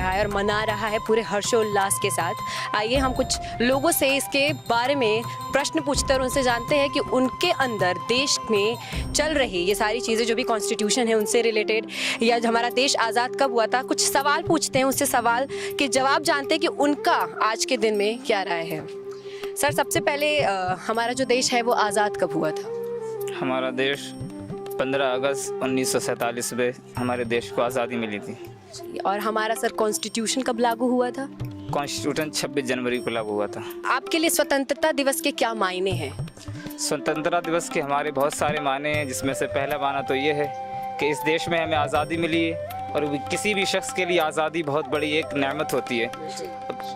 और मना रहा है पूरे हर्षोल्लास के साथ। आइए हम कुछ लोगों से इसके बारे में प्रश्न पूछते हैं और उनसे जानते हैं कि उनके अंदर देश में चल रही ये सारी चीज़ें जो भी कॉन्स्टिट्यूशन है उनसे रिलेटेड या हमारा देश आज़ाद कब हुआ था, कुछ सवाल पूछते हैं उससे, सवाल के जवाब जानते हैं कि उनका आज के दिन में क्या राय है। सर, सबसे पहले हमारा जो देश है वो आज़ाद कब हुआ था? हमारा देश 15 अगस्त 1947 में हमारे देश को आज़ादी मिली थी। और हमारा सर कॉन्स्टिट्यूशन कब लागू हुआ था? कॉन्स्टिट्यूशन 26 जनवरी को लागू हुआ था। आपके लिए स्वतंत्रता दिवस के क्या मायने हैं? स्वतंत्रता दिवस के हमारे बहुत सारे मायने हैं, जिसमें से पहला माना तो ये है कि इस देश में हमें आज़ादी मिली है और किसी भी शख्स के लिए आज़ादी बहुत बड़ी एक नेमत होती है।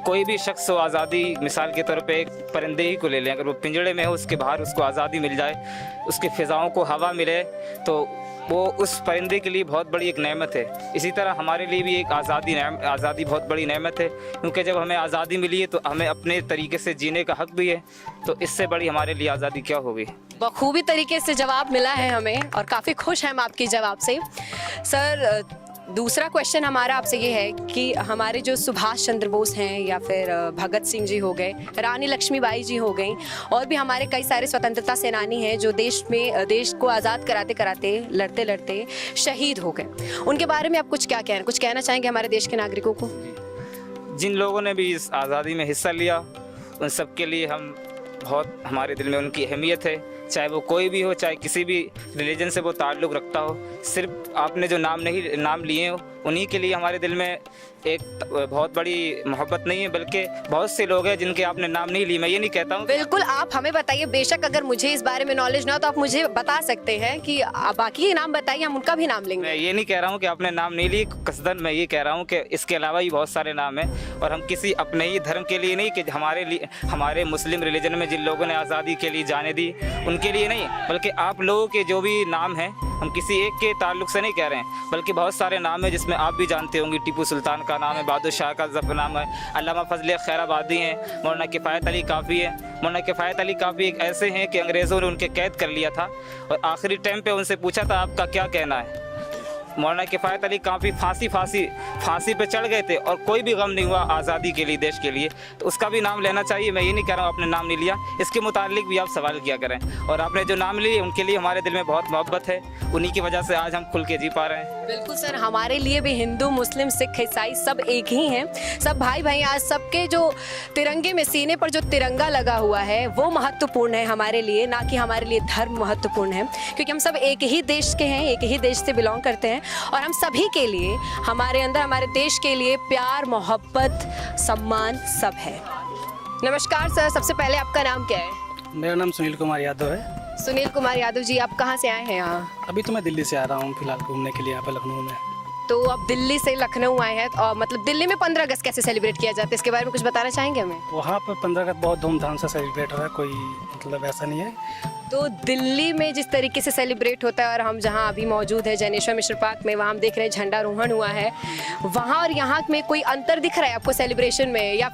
कोई भी शख्स हो आज़ादी, मिसाल के तौर पे एक परिंदे ही को ले लें, अगर वो पिंजड़े में हो उसके बाहर उसको आज़ादी मिल जाए, उसके फ़िज़ाओं को हवा मिले, तो वो उस परिंदे के लिए बहुत बड़ी एक नेमत है। इसी तरह हमारे लिए भी एक आज़ादी बहुत बड़ी नेमत है, क्योंकि जब हमें आज़ादी मिली है तो हमें अपने तरीके से जीने का हक़ भी है। तो इससे बड़ी हमारे लिए आज़ादी क्या होगी। बखूबी तरीके से जवाब मिला है हमें और काफ़ी खुश हैं हम आपके जवाब से। सर, दूसरा क्वेश्चन हमारा आपसे ये है कि हमारे जो सुभाष चंद्र बोस हैं या फिर भगत सिंह जी हो गए, रानी लक्ष्मीबाई जी हो गई, और भी हमारे कई सारे स्वतंत्रता सेनानी हैं जो देश को आज़ाद कराते कराते लड़ते लड़ते शहीद हो गए। उनके बारे में आप कुछ कहना चाहेंगे हमारे देश के नागरिकों को? जिन लोगों ने भी इस आज़ादी में हिस्सा लिया उन सब के लिए हमारे दिल में उनकी अहमियत है, चाहे वो कोई भी हो, चाहे किसी भी रिलीजन से वो ताल्लुक़ रखता हो। सिर्फ आपने जो नाम लिए हो उन्हीं के लिए हमारे दिल में एक बहुत बड़ी मोहब्बत नहीं है, बल्कि बहुत से लोग हैं जिनके आपने नाम नहीं लिए। मैं ये नहीं कहता हूँ। बिल्कुल, आप हमें बताइए, बेशक अगर मुझे इस बारे में नॉलेज ना हो तो आप मुझे बता सकते हैं कि बाकी नाम बताइए, हम उनका भी नाम लेंगे। मैं ये नहीं कह रहा हूँ कि आपने नाम नहीं लिए कसदन, मैं ये कह रहा हूँ कि इसके अलावा भी बहुत सारे नाम हैं और हम किसी अपने ही धर्म के लिए नहीं, कि हमारे मुस्लिम रिलीजन में जिन लोगों ने आज़ादी के लिए जाने दी उनके लिए नहीं, बल्कि आप लोगों के जो भी नाम हैं, हम किसी एक के ताल्लुक़ से नहीं कह रहे हैं, बल्कि बहुत सारे नाम हैं जिसमें आप भी जानते होंगे। टीपू सुल्तान का नाम है, बहादुर शाह का नाम है, अल्लामा फजल खैराबादी हैं, मौलाना किफ़ायत अली काफ़ी है। मौलाना किफ़ायत अली काफ़ी एक ऐसे हैं कि अंग्रेज़ों ने उनके कैद कर लिया था और आखिरी टाइम पे उनसे पूछा था आपका क्या कहना है। मौलाना किफ़ायत अली काफ़ी फांसी पे चढ़ गए थे और कोई भी गम नहीं हुआ आज़ादी के लिए, देश के लिए। तो उसका भी नाम लेना चाहिए। मैं ये नहीं कह रहा हूँ आपने नाम नहीं लिया, इसके मुतालिक भी आप सवाल किया करें। और आपने जो नाम लिए उनके लिए हमारे दिल में बहुत मोहब्बत है, उन्हीं की वजह से आज हम खुल के जी पा रहे हैं। बिल्कुल सर, हमारे लिए भी हिंदू, मुस्लिम, सिख, ईसाई सब एक ही हैं, सब भाई भाई। आज सबके जो तिरंगे में सीने पर जो तिरंगा लगा हुआ है वो महत्वपूर्ण है हमारे लिए, ना कि हमारे लिए धर्म महत्वपूर्ण है, क्योंकि हम सब एक ही देश के हैं, एक ही देश से बिलोंग करते हैं और हम सभी के लिए, हमारे अंदर, हमारे देश के लिए प्यार, मोहब्बत, सम्मान सब है। नमस्कार सर, सबसे पहले आपका नाम क्या है? मेरा नाम सुनील कुमार यादव है। सुनील कुमार यादव जी, आप कहाँ से आए हैं यहाँ? अभी तो मैं दिल्ली से आ रहा हूँ फिलहाल घूमने के लिए यहाँ पर लखनऊ में। तो अब दिल्ली से लखनऊ आए हैं, और मतलब दिल्ली में 15 अगस्त कैसे सेलिब्रेट किया जाता है, इसके बारे में कुछ बताना चाहेंगे हमें? वहाँ पर 15 अगस्त बहुत धूमधाम से सेलिब्रेट हो रहा है, कोई मतलब ऐसा नहीं है। तो दिल्ली में जिस तरीके से सेलिब्रेट होता है, और हम जहाँ अभी मौजूद है जैनेश्वर मिश्र पार्क में, वहाँ हम देख रहे हैं झंडारोहण हुआ है, वहाँ और यहाँ में कोई अंतर दिख रहा है आपको सेलिब्रेशन में, या